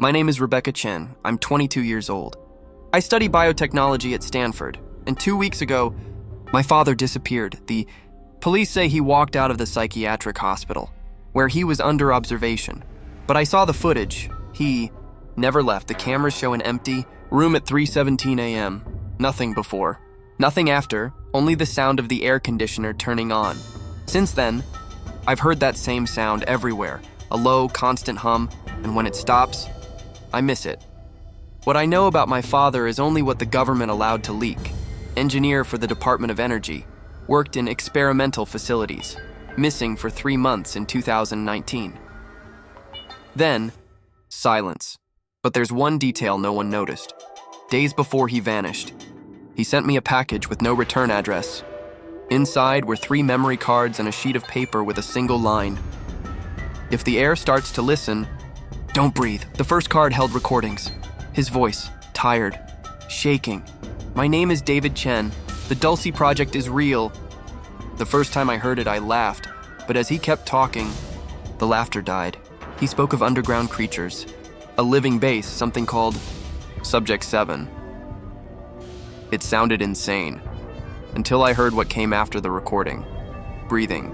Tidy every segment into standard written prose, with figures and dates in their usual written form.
My name is Rebecca Chen. I'm 22 years old. I study biotechnology at Stanford, and 2 weeks ago, my father disappeared. The police say he walked out of the psychiatric hospital, where he was under observation. But I saw the footage. He never left. The cameras show an empty room at 3:17 a.m. Nothing before. Nothing after, only the sound of the air conditioner turning on. Since then, I've heard that same sound everywhere, a low, constant hum, and when it stops, I miss it. What I know about my father is only what the government allowed to leak. Engineer for the Department of Energy, worked in experimental facilities, missing for 3 months in 2019. Then, silence. But there's one detail no one noticed. Days before he vanished, he sent me a package with no return address. Inside were 3 memory cards and a sheet of paper with a single line. If the air starts to listen, don't breathe. The first card held recordings. His voice, tired, shaking. My name is David Chen. The Dulce project is real. The first time I heard it, I laughed, but as he kept talking, the laughter died. He spoke of underground creatures, a living base, something called Subject 7. It sounded insane, until I heard what came after the recording. Breathing.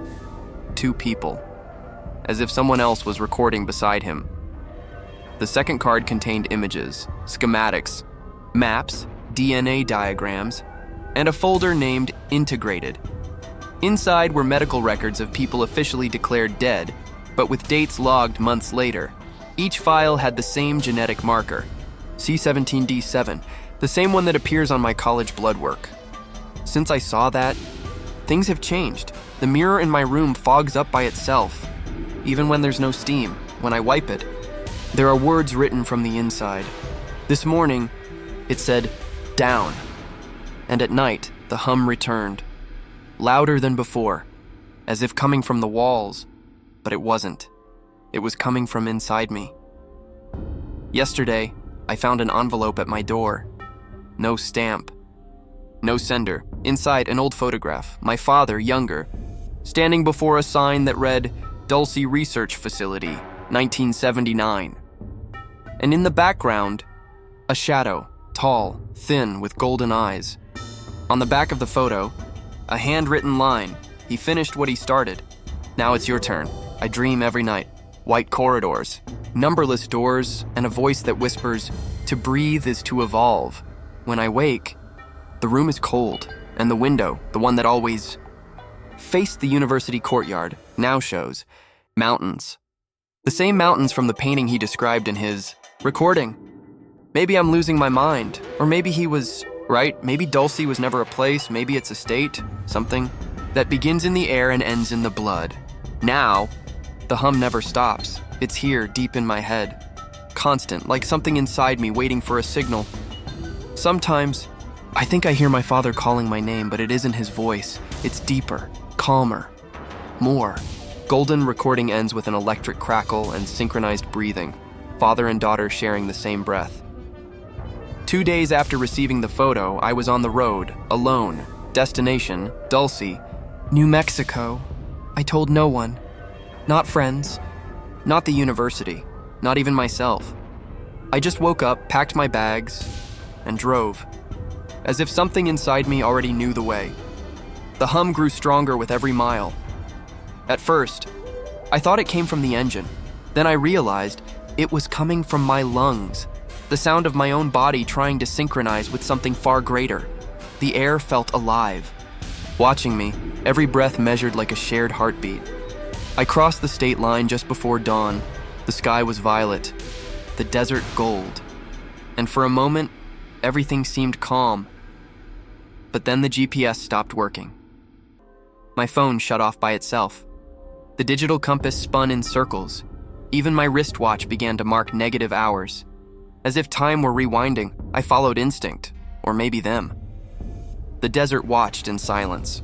2 people. As if someone else was recording beside him. The second card contained images, schematics, maps, DNA diagrams, and a folder named Integrated. Inside were medical records of people officially declared dead, but with dates logged months later. Each file had the same genetic marker, C17D7, the same one that appears on my college blood work. Since I saw that, things have changed. The mirror in my room fogs up by itself, even when there's no steam. When I wipe it, there are words written from the inside. This morning, it said, down. And at night, the hum returned, louder than before, as if coming from the walls, but it wasn't. It was coming from inside me. Yesterday, I found an envelope at my door. No stamp. No sender. Inside, an old photograph. My father, younger, standing before a sign that read, Dulce Research Facility, 1979. And in the background, a shadow, tall, thin, with golden eyes. On the back of the photo, a handwritten line. He finished what he started. Now it's your turn. I dream every night. White corridors, numberless doors, and a voice that whispers, to breathe is to evolve. When I wake, the room is cold, and the window, the one that always faced the university courtyard, now shows mountains. The same mountains from the painting he described in his recording. Maybe I'm losing my mind, or maybe he was right. Maybe Dulce was never a place, maybe it's a state, something that begins in the air and ends in the blood. Now, the hum never stops. It's here, deep in my head. Constant, like something inside me waiting for a signal. Sometimes, I think I hear my father calling my name, but it isn't his voice. It's deeper, calmer, more. Golden recording ends with an electric crackle and synchronized breathing. Father and daughter sharing the same breath. 2 days after receiving the photo, I was on the road, alone. Destination, Dulce, New Mexico. I told no one. Not friends, not the university, not even myself. I just woke up, packed my bags, and drove, as if something inside me already knew the way. The hum grew stronger with every mile. At first, I thought it came from the engine. Then I realized it was coming from my lungs, the sound of my own body trying to synchronize with something far greater. The air felt alive. Watching me, every breath measured like a shared heartbeat. I crossed the state line just before dawn. The sky was violet, the desert gold. And for a moment, everything seemed calm. But then the GPS stopped working. My phone shut off by itself. The digital compass spun in circles. Even my wristwatch began to mark negative hours. As if time were rewinding, I followed instinct, or maybe them. The desert watched in silence.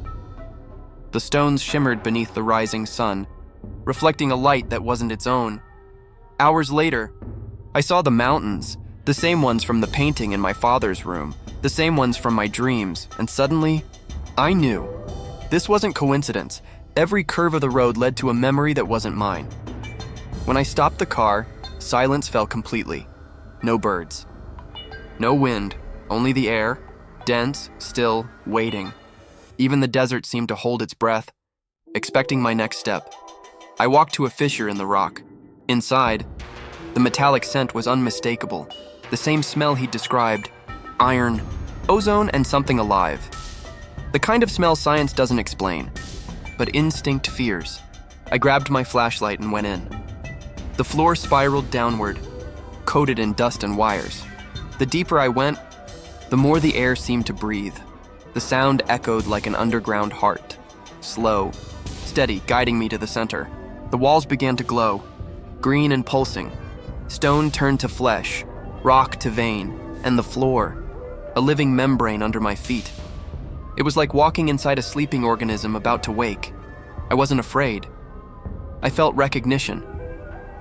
The stones shimmered beneath the rising sun, reflecting a light that wasn't its own. Hours later, I saw the mountains, the same ones from the painting in my father's room, the same ones from my dreams, and suddenly, I knew. This wasn't coincidence. Every curve of the road led to a memory that wasn't mine. When I stopped the car, silence fell completely. No birds. No wind, only the air, dense, still, waiting. Even the desert seemed to hold its breath, expecting my next step. I walked to a fissure in the rock. Inside, the metallic scent was unmistakable. The same smell he'd described: iron, ozone, and something alive. The kind of smell science doesn't explain, but instinct fears. I grabbed my flashlight and went in. The floor spiraled downward, coated in dust and wires. The deeper I went, the more the air seemed to breathe. The sound echoed like an underground heart, slow, steady, guiding me to the center. The walls began to glow, green and pulsing. Stone turned to flesh, rock to vein, and the floor, a living membrane under my feet. It was like walking inside a sleeping organism about to wake. I wasn't afraid. I felt recognition,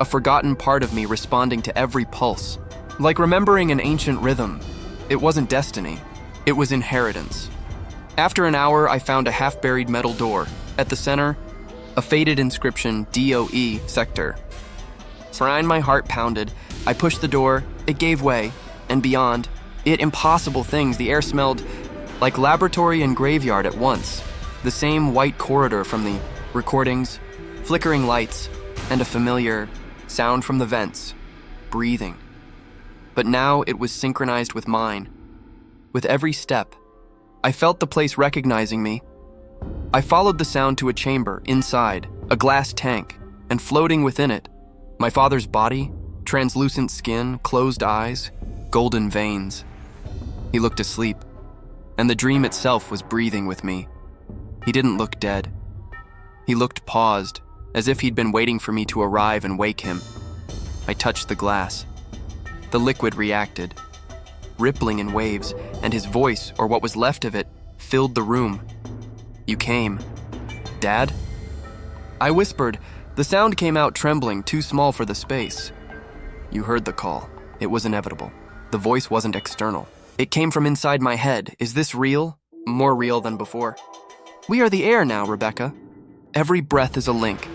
a forgotten part of me responding to every pulse. Like remembering an ancient rhythm. It wasn't destiny, it was inheritance. After an hour, I found a half-buried metal door. At the center, a faded inscription, DOE Sector. Behind my heart pounded. I pushed the door, it gave way, and beyond, impossible things. The air smelled like laboratory and graveyard at once. The same white corridor from the recordings, flickering lights, and a familiar sound from the vents, breathing. But now it was synchronized with mine. With every step, I felt the place recognizing me. I followed the sound to a chamber inside, a glass tank, and floating within it, my father's body, translucent skin, closed eyes, golden veins. He looked asleep, and the dream itself was breathing with me. He didn't look dead. He looked paused, as if he'd been waiting for me to arrive and wake him. I touched the glass. The liquid reacted, rippling in waves, and his voice, or what was left of it, filled the room. "You came. Dad?" I whispered. The sound came out trembling, too small for the space. "You heard the call. It was inevitable." The voice wasn't external. It came from inside my head. "Is this real? More real than before." "We are the air now, Rebecca. Every breath is a link.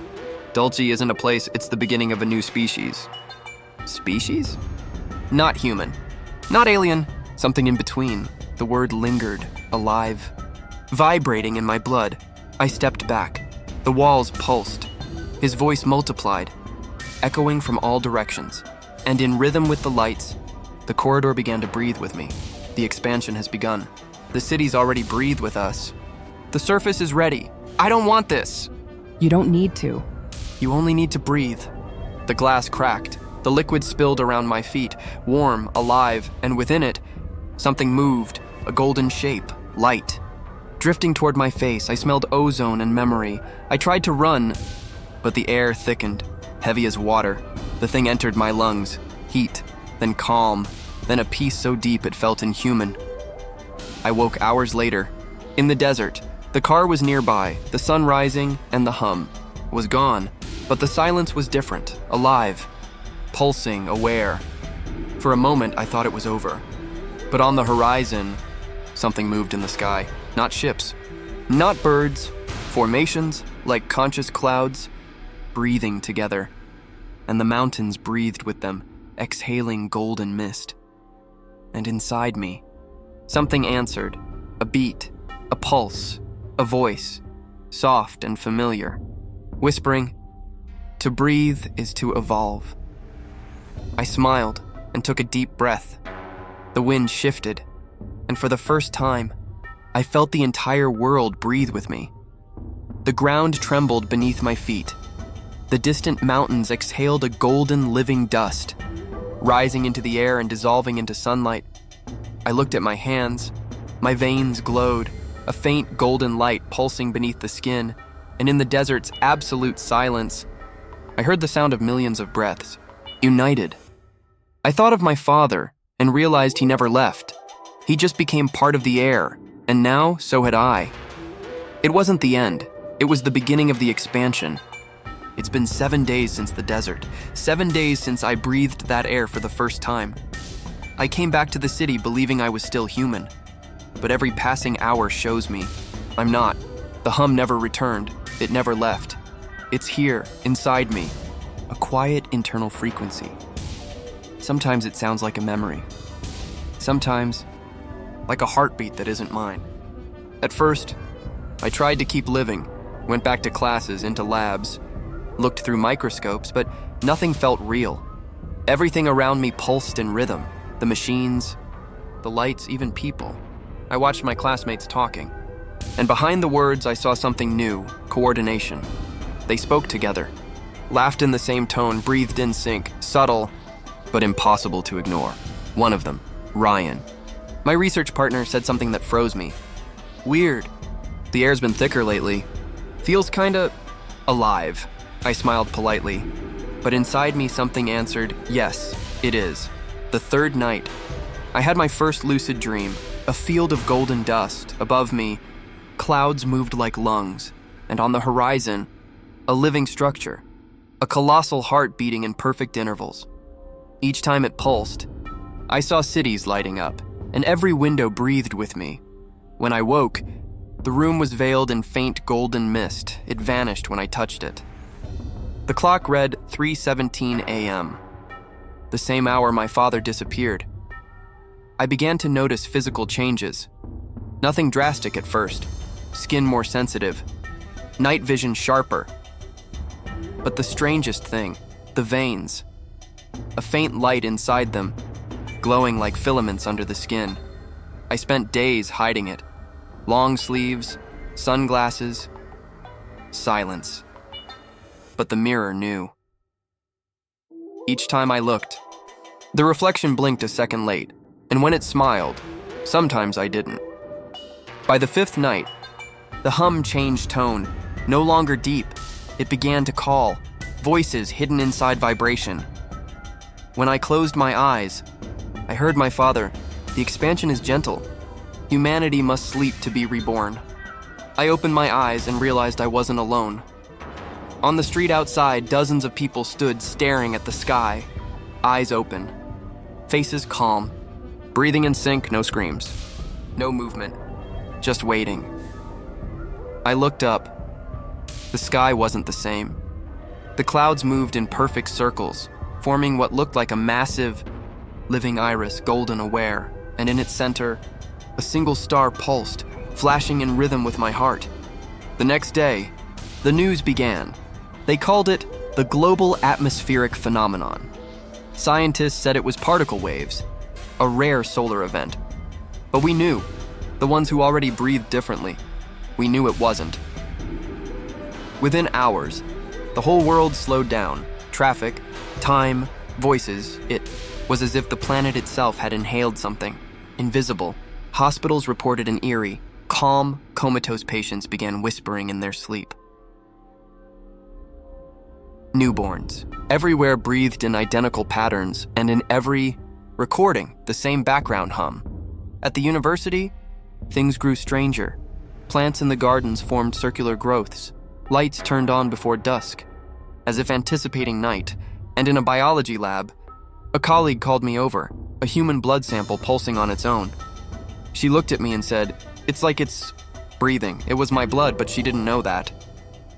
Dulce isn't a place, it's the beginning of a new species." Species? Not human. Not alien. Something in between. The word lingered, alive, vibrating in my blood. I stepped back. The walls pulsed. His voice multiplied, echoing from all directions. And in rhythm with the lights, the corridor began to breathe with me. The expansion has begun. The city's already breathed with us. The surface is ready. I don't want this. You don't need to. You only need to breathe. The glass cracked. The liquid spilled around my feet, warm, alive, and within it, something moved, a golden shape, light. Drifting toward my face, I smelled ozone and memory. I tried to run, but the air thickened, heavy as water. The thing entered my lungs, heat, then calm, then a peace so deep it felt inhuman. I woke hours later, in the desert. The car was nearby, the sun rising, and the hum was gone, but the silence was different, alive, pulsing, aware. For a moment, I thought it was over. But on the horizon, something moved in the sky. Not ships, not birds, formations like conscious clouds, breathing together. And the mountains breathed with them, exhaling golden mist. And inside me, something answered, a beat, a pulse, a voice, soft and familiar, whispering, "To breathe is to evolve." I smiled and took a deep breath. The wind shifted, and for the first time, I felt the entire world breathe with me. The ground trembled beneath my feet. The distant mountains exhaled a golden living dust, rising into the air and dissolving into sunlight. I looked at my hands. My veins glowed, a faint golden light pulsing beneath the skin, and in the desert's absolute silence, I heard the sound of millions of breaths, united. I thought of my father and realized he never left. He just became part of the air, and now so had I. It wasn't the end. It was the beginning of the expansion. It's been 7 days since the desert, 7 days since I breathed that air for the first time. I came back to the city believing I was still human, but every passing hour shows me I'm not. The hum never returned. It never left. It's here, inside me, a quiet internal frequency. Sometimes it sounds like a memory. Sometimes, like a heartbeat that isn't mine. At first, I tried to keep living, went back to classes, into labs, looked through microscopes, but nothing felt real. Everything around me pulsed in rhythm. The machines, the lights, even people. I watched my classmates talking. And behind the words, I saw something new, coordination. They spoke together, laughed in the same tone, breathed in sync, subtle, but impossible to ignore. One of them, Ryan. My research partner, said something that froze me. Weird. The air's been thicker lately. Feels kinda alive. I smiled politely, but inside me something answered, yes, it is. The third night, I had my first lucid dream, a field of golden dust. Above me, clouds moved like lungs, and on the horizon, a living structure, a colossal heart beating in perfect intervals. Each time it pulsed, I saw cities lighting up, and every window breathed with me. When I woke, the room was veiled in faint golden mist. It vanished when I touched it. The clock read 3:17 a.m., the same hour my father disappeared. I began to notice physical changes. Nothing drastic at first. Skin more sensitive, night vision sharper. But the strangest thing, the veins. A faint light inside them, glowing like filaments under the skin. I spent days hiding it. Long sleeves, sunglasses, silence. But the mirror knew. Each time I looked, the reflection blinked a second late, and when it smiled, sometimes I didn't. By the fifth night, the hum changed tone, no longer deep. It began to call, voices hidden inside vibration. When I closed my eyes, I heard my father, "The expansion is gentle. Humanity must sleep to be reborn." I opened my eyes and realized I wasn't alone. On the street outside, dozens of people stood staring at the sky, eyes open, faces calm, breathing in sync, no screams, no movement, just waiting. I looked up. The sky wasn't the same. The clouds moved in perfect circles, forming what looked like a massive, living iris, golden aware, and in its center, a single star pulsed, flashing in rhythm with my heart. The next day, the news began. They called it the global atmospheric phenomenon. Scientists said it was particle waves, a rare solar event. But we knew, the ones who already breathed differently, we knew it wasn't. Within hours, the whole world slowed down. Traffic, time, voices. It was as if the planet itself had inhaled something, invisible. Hospitals reported an eerie, calm, comatose patients began whispering in their sleep. Newborns. Everywhere breathed in identical patterns, and in every recording, the same background hum. At the university, things grew stranger. Plants in the gardens formed circular growths. Lights turned on before dusk, as if anticipating night. And in a biology lab, a colleague called me over, a human blood sample pulsing on its own. She looked at me and said, "It's like it's breathing." It was my blood, but she didn't know that.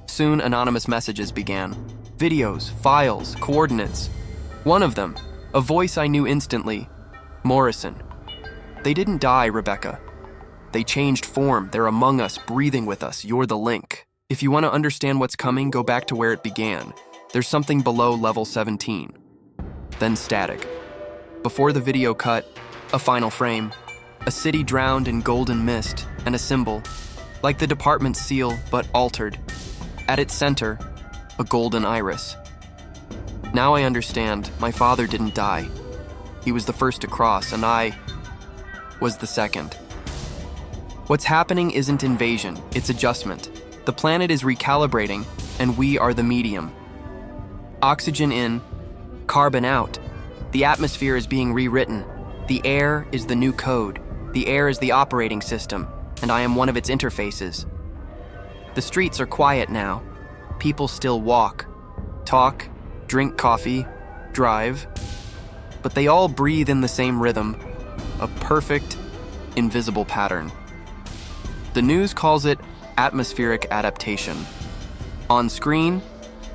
Soon, anonymous messages began. Videos, files, coordinates. One of them, a voice I knew instantly. Morrison. "They didn't die, Rebecca. They changed form. They're among us, breathing with us. You're the link. If you want to understand what's coming, go back to where it began. There's something below level 17. Then static. Before the video cut, a final frame. A city drowned in golden mist, and a symbol, like the department seal, but altered. At its center, a golden iris. Now I understand, my father didn't die. He was the first to cross, and I was the second. What's happening isn't invasion, it's adjustment. The planet is recalibrating, and we are the medium. Oxygen in, carbon out. The atmosphere is being rewritten. The air is the new code. The air is the operating system, and I am one of its interfaces. The streets are quiet now. People still walk, talk, drink coffee, drive, but they all breathe in the same rhythm, a perfect, invisible pattern. The news calls it atmospheric adaptation. On screen,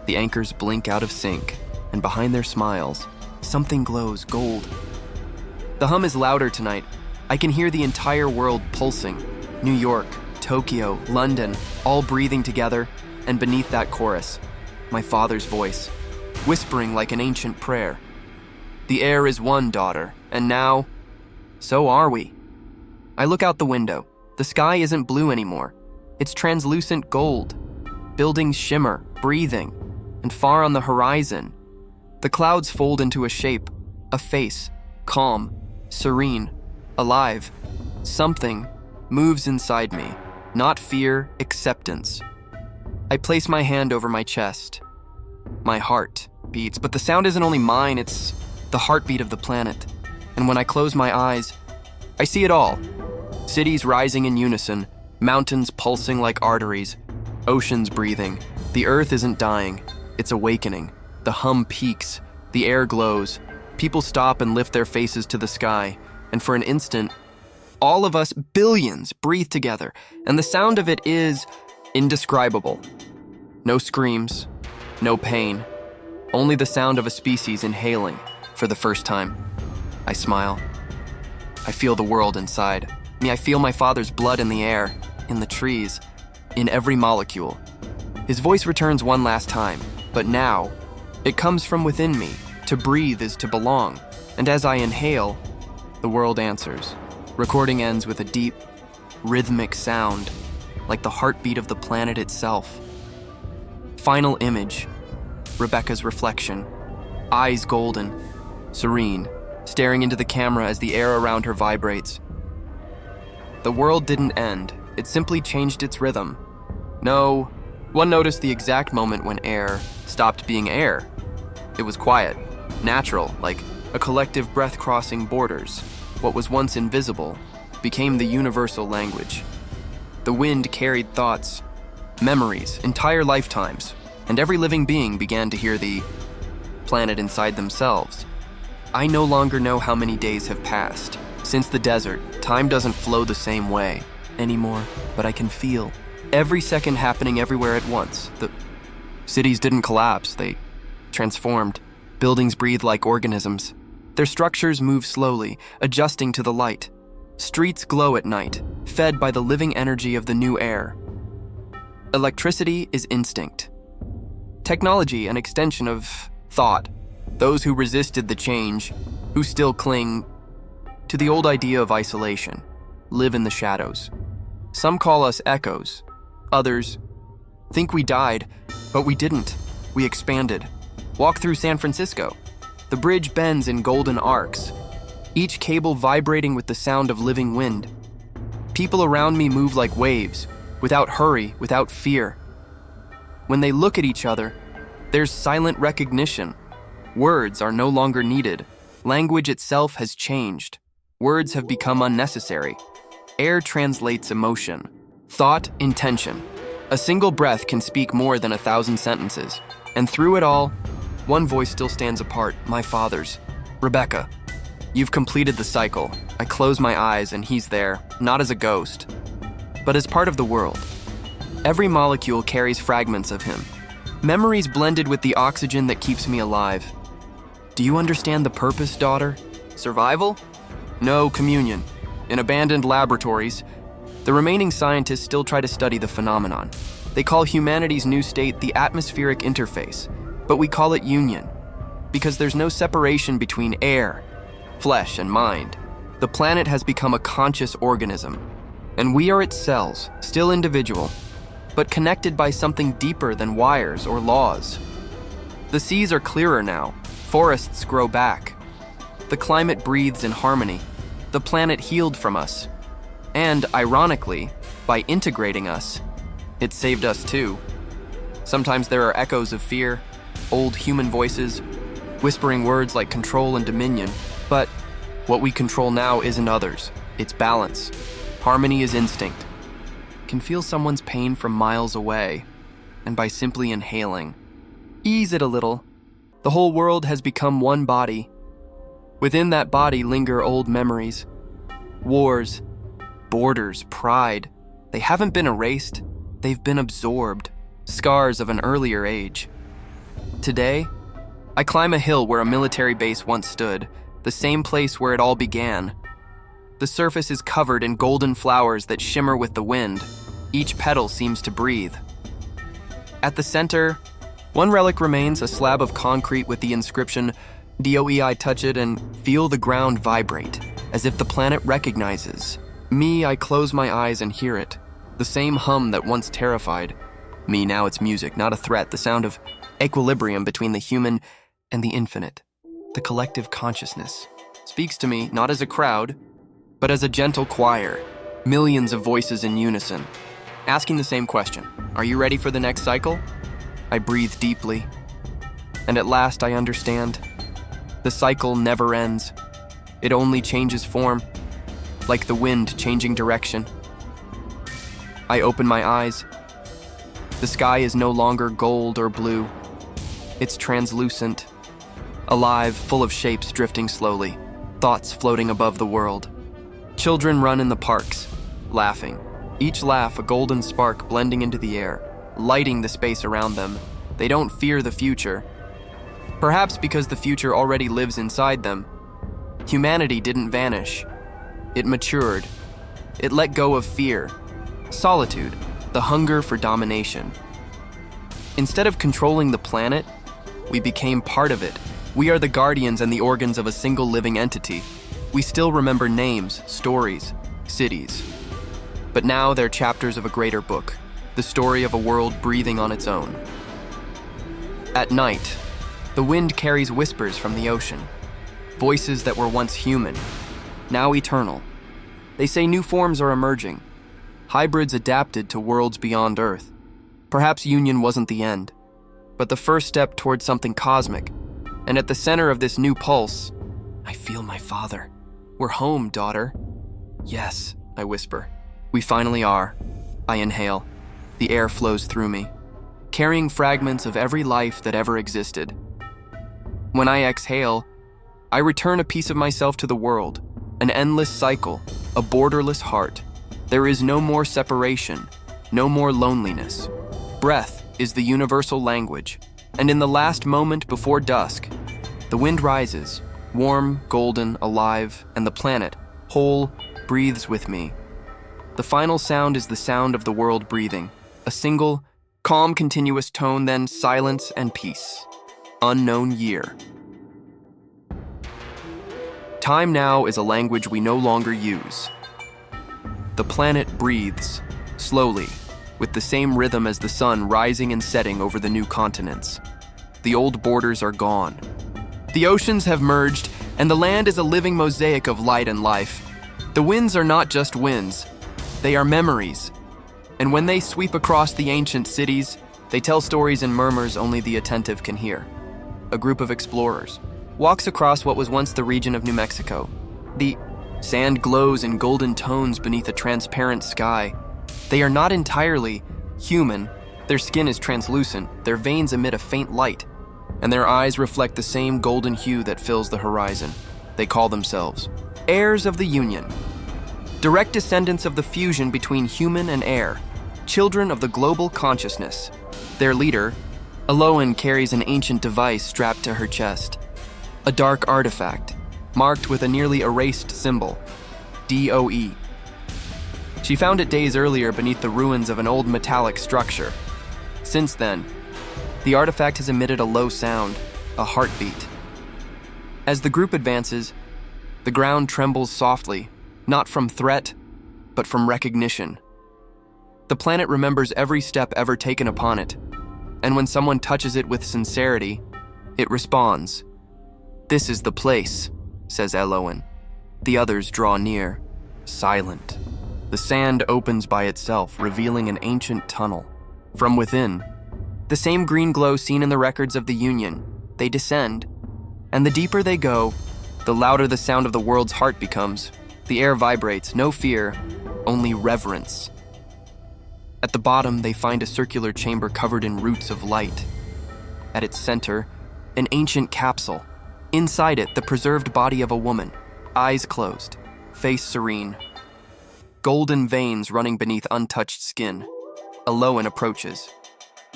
the anchors blink out of sync, and behind their smiles, Something glows gold. The hum is louder tonight. I can hear the entire world pulsing. New York, Tokyo, London, all breathing together, and beneath that chorus, my father's voice, whispering like an ancient prayer. The air is one, daughter, and now, so are we. I look out the window. The sky isn't blue anymore. It's translucent gold. Buildings shimmer, breathing, and far on the horizon, the clouds fold into a shape, a face, calm, serene, alive. Something moves inside me, not fear, acceptance. I place my hand over my chest. My heart beats, but the sound isn't only mine, it's the heartbeat of the planet. And when I close my eyes, I see it all. Cities rising in unison, mountains pulsing like arteries, oceans breathing. The earth isn't dying, it's awakening. The hum peaks, the air glows. People stop and lift their faces to the sky, and for an instant, all of us, billions, breathe together, and the sound of it is indescribable. No screams, no pain, only the sound of a species inhaling for the first time. I smile. I feel the world inside me. I feel my father's blood in the air, in the trees, in every molecule. His voice returns one last time, but now, it comes from within me. To breathe is to belong, and as I inhale, the world answers. Recording ends with a deep, rhythmic sound, like the heartbeat of the planet itself. Final image, Rebecca's reflection, eyes golden, serene, staring into the camera as the air around her vibrates. The world didn't end, it simply changed its rhythm. No, one noticed the exact moment when air stopped being air. It was quiet, natural, like a collective breath crossing borders. What was once invisible became the universal language. The wind carried thoughts, memories, entire lifetimes, and every living being began to hear the planet inside themselves. I no longer know how many days have passed. Since the desert, time doesn't flow the same way anymore, but I can feel every second happening everywhere at once. The cities didn't collapse, they transformed. Buildings breathe like organisms. Their structures move slowly, adjusting to the light. Streets glow at night, fed by the living energy of the new air. Electricity is instinct. Technology, an extension of thought. Those who resisted the change, who still cling to the old idea of isolation, live in the shadows. Some call us echoes. Others think we died, but we didn't. We expanded. Walk through San Francisco. The bridge bends in golden arcs, each cable vibrating with the sound of living wind. People around me move like waves, without hurry, without fear. When they look at each other, there's silent recognition. Words are no longer needed. Language itself has changed. Words have become unnecessary. Air translates emotion, thought, intention. A single breath can speak more than 1,000 sentences. And through it all, one voice still stands apart, my father's. Rebecca, you've completed the cycle. I close my eyes and he's there, not as a ghost, but as part of the world. Every molecule carries fragments of him. Memories blended with the oxygen that keeps me alive. Do you understand the purpose, daughter? Survival? No, communion. In abandoned laboratories, the remaining scientists still try to study the phenomenon. They call humanity's new state the atmospheric interface, but we call it union, because there's no separation between air, flesh, and mind. The planet has become a conscious organism, and we are its cells, still individual, but connected by something deeper than wires or laws. The seas are clearer now, forests grow back. The climate breathes in harmony. The planet healed from us. And, ironically, by integrating us, it saved us too. Sometimes there are echoes of fear, old human voices, whispering words like control and dominion. But what we control now isn't others, it's balance. Harmony is instinct. Can feel someone's pain from miles away, and by simply inhaling, ease it a little. The whole world has become one body. Within that body linger old memories. Wars, borders, pride. They haven't been erased, they've been absorbed. Scars of an earlier age. Today, I climb a hill where a military base once stood, the same place where it all began. The surface is covered in golden flowers that shimmer with the wind. Each petal seems to breathe. At the center, one relic remains, a slab of concrete with the inscription, "DOE, touch it and feel the ground vibrate, as if the planet recognizes." Me, I close my eyes and hear it. The same hum that once terrified. Me, now it's music, not a threat, the sound of equilibrium between the human and the infinite. The collective consciousness speaks to me not as a crowd, but as a gentle choir, millions of voices in unison, asking the same question. Are you ready for the next cycle? I breathe deeply, and at last I understand. The cycle never ends. It only changes form, like the wind changing direction. I open my eyes. The sky is no longer gold or blue. It's translucent, alive, full of shapes drifting slowly, thoughts floating above the world. Children run in the parks, laughing. Each laugh a golden spark blending into the air, lighting the space around them. They don't fear the future. Perhaps because the future already lives inside them. Humanity didn't vanish. It matured. It let go of fear, solitude, the hunger for domination. Instead of controlling the planet, we became part of it. We are the guardians and the organs of a single living entity. We still remember names, stories, cities. But now they're chapters of a greater book, the story of a world breathing on its own. At night, the wind carries whispers from the ocean, voices that were once human, now eternal. They say new forms are emerging, hybrids adapted to worlds beyond Earth. Perhaps union wasn't the end, but the first step towards something cosmic. And at the center of this new pulse, I feel my father. We're home, daughter. Yes, I whisper. We finally are. I inhale. The air flows through me, carrying fragments of every life that ever existed. When I exhale, I return a piece of myself to the world, an endless cycle, a borderless heart. There is no more separation, no more loneliness. Breath is the universal language, and in the last moment before dusk, the wind rises, warm, golden, alive, and the planet, whole, breathes with me. The final sound is the sound of the world breathing, a single, calm, continuous tone, then silence and peace. Unknown year. Time now is a language we no longer use. The planet breathes, slowly, with the same rhythm as the sun rising and setting over the new continents. The old borders are gone. The oceans have merged, and the land is a living mosaic of light and life. The winds are not just winds, they are memories. And when they sweep across the ancient cities, they tell stories in murmurs only the attentive can hear. A group of explorers walks across what was once the region of New Mexico. The sand glows in golden tones beneath a transparent sky. They are not entirely human. Their skin is translucent, their veins emit a faint light, and their eyes reflect the same golden hue that fills the horizon. They call themselves heirs of the Union, direct descendants of the fusion between human and air, children of the global consciousness. Their leader, Aloan, carries an ancient device strapped to her chest, a dark artifact, marked with a nearly erased symbol, DOE. She found it days earlier beneath the ruins of an old metallic structure. Since then, the artifact has emitted a low sound, a heartbeat. As the group advances, the ground trembles softly, not from threat, but from recognition. The planet remembers every step ever taken upon it, and when someone touches it with sincerity, it responds. "This is the place," says Aloan. The others draw near, silent. The sand opens by itself, revealing an ancient tunnel. From within, the same green glow seen in the records of the Union. They descend, and the deeper they go, the louder the sound of the world's heart becomes. The air vibrates, no fear, only reverence. At the bottom, they find a circular chamber covered in roots of light. At its center, an ancient capsule. Inside it, the preserved body of a woman, eyes closed, face serene. Golden veins running beneath untouched skin. Aloan approaches.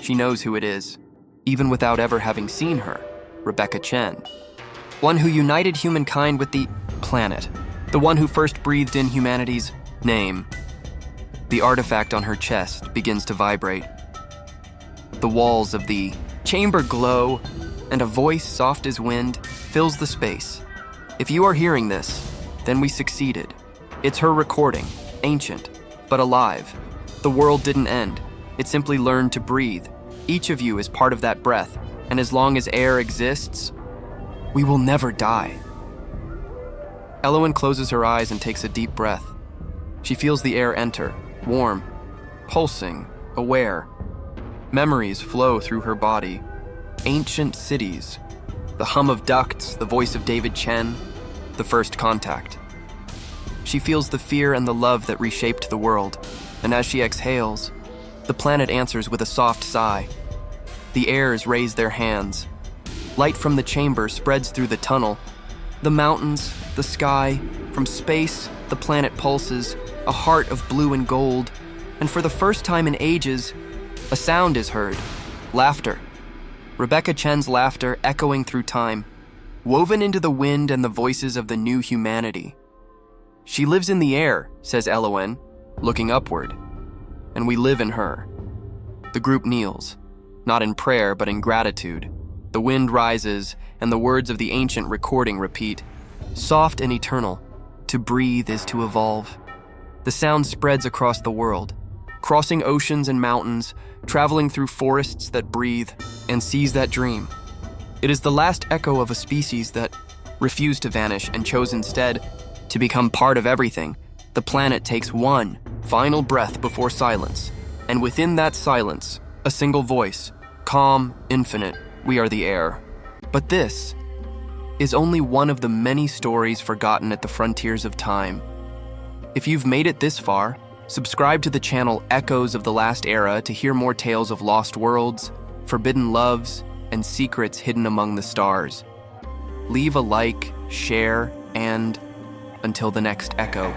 She knows who it is, even without ever having seen her. Rebecca Chen. One who united humankind with the planet. The one who first breathed in humanity's name. The artifact on her chest begins to vibrate. The walls of the chamber glow, and a voice soft as wind fills the space. If you are hearing this, then we succeeded. It's her recording, ancient, but alive. The world didn't end. It simply learned to breathe. Each of you is part of that breath, and as long as air exists, we will never die. Elowen closes her eyes and takes a deep breath. She feels the air enter, warm, pulsing, aware. Memories flow through her body. Ancient cities, the hum of ducts, the voice of David Chen, the first contact. She feels the fear and the love that reshaped the world, and as she exhales, the planet answers with a soft sigh. The airs raise their hands. Light from the chamber spreads through the tunnel. The mountains, the sky, from space, the planet pulses, a heart of blue and gold, and for the first time in ages, a sound is heard, laughter. Rebecca Chen's laughter echoing through time, woven into the wind and the voices of the new humanity. She lives in the air, says Elowen, looking upward, and we live in her. The group kneels, not in prayer but in gratitude. The wind rises, and the words of the ancient recording repeat, soft and eternal, to breathe is to evolve. The sound spreads across the world, crossing oceans and mountains, traveling through forests that breathe and seas that dream. It is the last echo of a species that refused to vanish and chose instead to become part of everything. The planet takes one final breath before silence, and within that silence, a single voice, calm, infinite, we are the air. But this is only one of the many stories forgotten at the frontiers of time. If you've made it this far, subscribe to the channel Echoes of the Last Era to hear more tales of lost worlds, forbidden loves, and secrets hidden among the stars. Leave a like, share, and until the next echo.